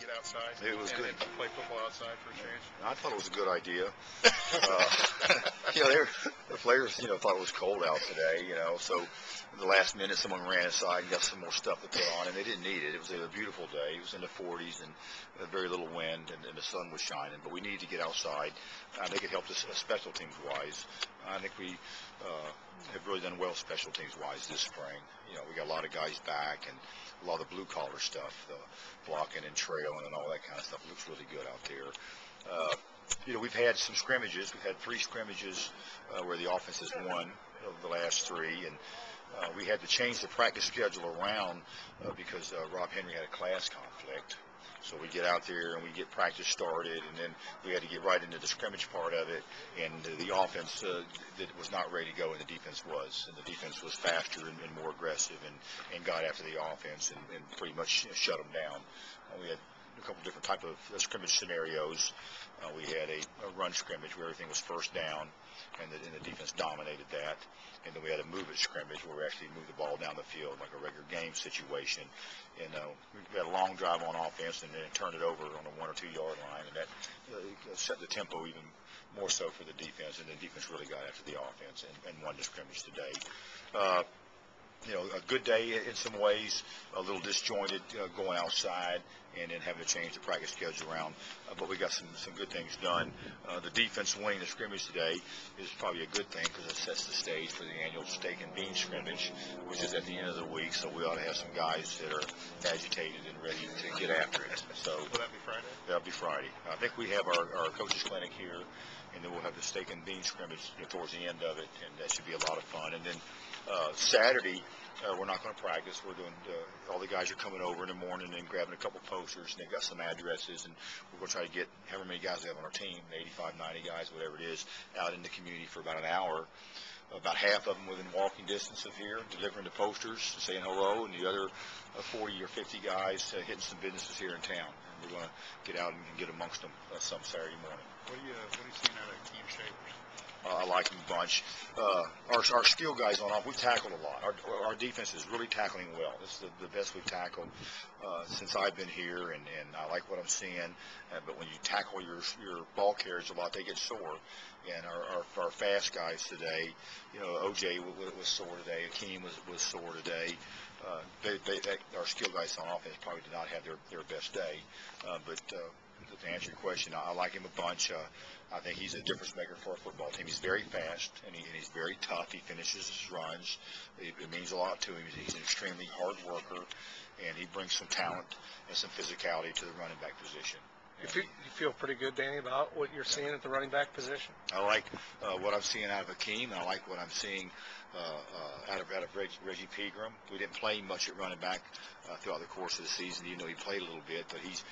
get outside? It was good. And play football outside for a change? I thought it was a good idea. The players, thought it was cold out today, so in the last minute someone ran inside and got some more stuff to put on, and they didn't need it. It was a beautiful day. It was in the 40s and very little wind, and the sun was shining, but we needed to get outside. I think it helped us special teams-wise. I think we have really done well special teams-wise this spring. We got a lot of guys back, and a lot of the blue-collar stuff, the blocking and trailing and all that kind of stuff. It looks really good out there. We've had some scrimmages. We've had 3 scrimmages where the offense has won of the last 3, and we had to change the practice schedule around because Rob Henry had a class conflict. So we get out there and we get practice started, and then we had to get right into the scrimmage part of it, and the offense that was not ready to go, and the defense was. And the defense was faster and more aggressive and got after the offense and pretty much shut them down. We had a couple different type of scrimmage scenarios. We had a run scrimmage where everything was first down, and the defense dominated that. And then we had a move it scrimmage where we actually moved the ball down the field like a regular game situation. And we had a long drive on offense and then turned it over on a 1 or 2 yard line, and that set the tempo even more so for the defense. And the defense really got after the offense and won the scrimmage today. A good day in some ways, a little disjointed going outside and then having to change the practice schedule around. But we got some good things done. The defense winning the scrimmage today is probably a good thing because it sets the stage for the annual steak and beans scrimmage, which is at the end of the week. So we ought to have some guys that are agitated and ready to get after it. So will that be Friday? That'll be Friday. I think we have our coaches clinic here, and then we'll have the steak and beans scrimmage towards the end of it, and that should be a lot of fun. And then Saturday, we're not going to practice. We're doing, all the guys are coming over in the morning and grabbing a couple posters, and they've got some addresses, and we're going to try to get however many guys we have on our team, 85, 90 guys, whatever it is, out in the community for about an hour. About half of them within walking distance of here, delivering the posters, saying hello, and the other 40 or 50 guys hitting some businesses here in town. And we're going to get out and get amongst them some Saturday morning. What are you seeing out of Keem Shavers? I like him a bunch. Our skill guys on off, we've tackled a lot. Our defense is really tackling well. This is the best we've tackled since I've been here, and I like what I'm seeing. But when you tackle your ball carriers a lot, they get sore. And our fast guys today, OJ was sore today. Akeem was sore today. Our skill guys on offense probably did not have their best day. But to answer your question, I like him a bunch. I think he's a difference maker for our football team. He's very fast, and he's very tough. He finishes his runs. It means a lot to him. He's an extremely hard worker, and he brings some talent and some physicality to the running back position. You feel pretty good, Danny, about what you're seeing at the running back position? I like what I'm seeing out of Akeem, and I like what I'm seeing out of Reggie Pegram. We didn't play much at running back throughout the course of the season, even though he played a little bit, but he's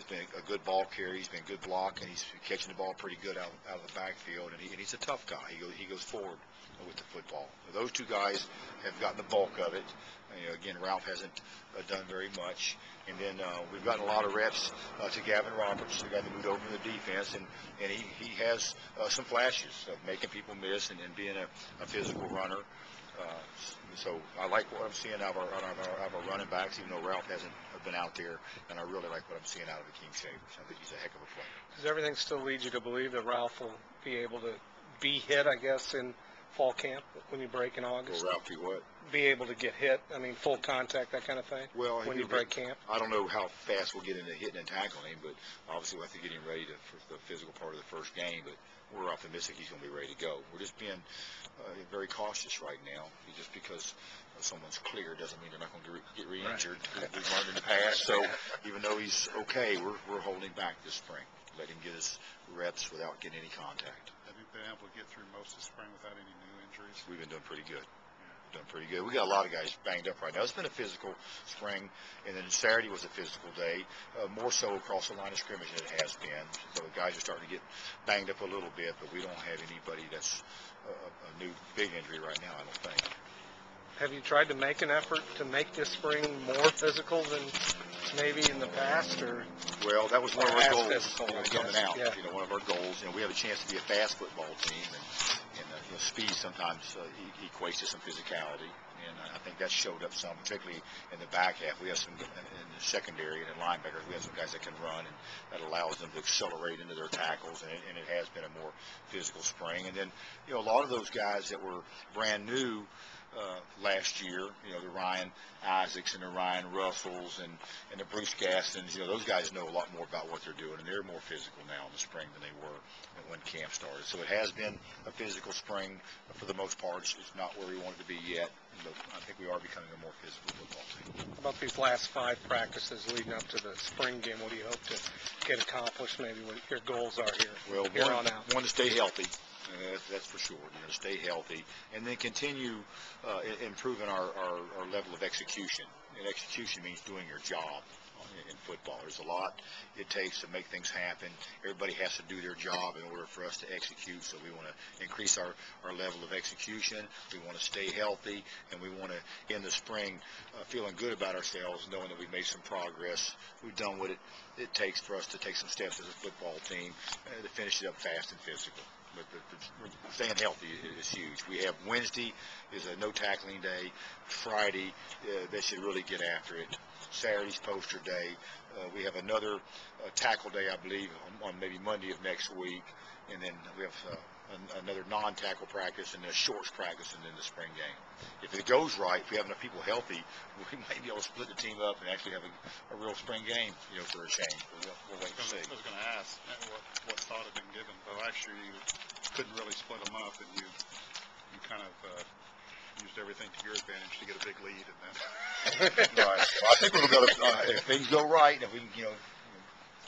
been a good ball carrier. He's been a good block, and he's catching the ball pretty good out of the backfield, and he's a tough guy. He goes forward with the football. Those two guys have gotten the bulk of it. Again, Ralph hasn't done very much. And then we've gotten a lot of reps to Gavin Roberts, the guy that moved over to the defense, and he has some flashes of making people miss and being a physical runner. So I like what I'm seeing out of our running backs, even though Ralph hasn't been out there, and I really like what I'm seeing out of Akeem Shavers. I think he's a heck of a player. Does everything still lead you to believe that Ralph will be able to be hit, I guess, in fall camp when you break in August? Will Ralph be what? Be able to get hit, I mean, full contact, that kind of thing, well, when you break camp? I don't know how fast we'll get into hitting and tackling him, but obviously we'll have to get him ready for the physical part of the first game, but we're optimistic he's going to be ready to go. We're just being very cautious right now. Just because someone's clear doesn't mean they're not going to get re-injured. Right. We've learned in the past, so even though he's okay, we're holding back this spring. Let him get his reps without getting any contact. Have you been able to get through most of the spring without any new injuries? We've been doing pretty good. Done pretty good. We got a lot of guys banged up right now. It's been a physical spring, and then Saturday was a physical day, more so across the line of scrimmage than it has been. So the guys are starting to get banged up a little bit, but we don't have anybody that's a new big injury right now, I don't think. Have you tried to make an effort to make this spring more physical than maybe in the past, or? Well, that was one of our goals coming out. Yeah. One of our goals. We have a chance to be a fast football team, and speed sometimes equates to some physicality, and I think that showed up some, particularly in the back half. We have some in the secondary and in linebackers. We have some guys that can run, and that allows them to accelerate into their tackles, and it has been a more physical spring. And then, a lot of those guys that were brand new last year, the Ryan Isaacs and the Ryan Russells and the Bruce Gastons, those guys know a lot more about what they're doing, and they're more physical now in the spring than they were when camp started. So it has been a physical spring for the most part. It's not where we want it to be yet, but I think we are becoming a more physical football team. About these last 5 practices leading up to the spring game, what do you hope to get accomplished? Maybe what your goals are here, Well, here on out. One to stay healthy. That's for sure. Stay healthy, and then continue improving our level of execution. And execution means doing your job in football. There's a lot it takes to make things happen. Everybody has to do their job in order for us to execute. So we want to increase our level of execution. We want to stay healthy, and we want to end the spring feeling good about ourselves, knowing that we've made some progress. We've done what it takes for us to take some steps as a football team to finish it up fast and physical. But staying healthy is huge. We have Wednesday is a no tackling day. Friday, they should really get after it. Saturday's poster day. We have another tackle day, I believe, on maybe Monday of next week. And then we have another non-tackle practice and a shorts practice and then the spring game. If it goes right, if we have enough people healthy, we might be able to split the team up and actually have a real spring game, for a change. But we'll wait and see. I was going to ask what thought had been given. But last year you couldn't really split them up, and you kind of used everything to your advantage to get a big lead, and then. Right. Well, I think we're going to if things go right, and if we can,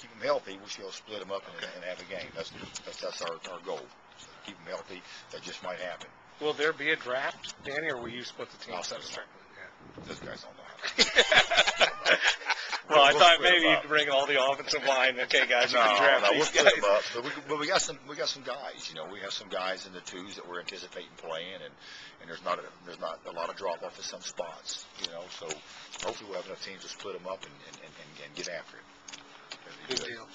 keep them healthy, we should split them up and have a game. That's our goal. So keep them healthy. That just might happen. Will there be a draft, Danny, or will you split the team? I'll split them up. Yeah. Those guys don't know how. Well, I We'll thought split maybe them up. you'd bring all the offensive line. Okay, guys, you No, can draft we'll these split guys. them up. But we got some guys. We have some guys in the twos that we're anticipating playing, and there's not a lot of drop off at some spots. So hopefully we'll have enough teams to split them up and get after it. Good deal.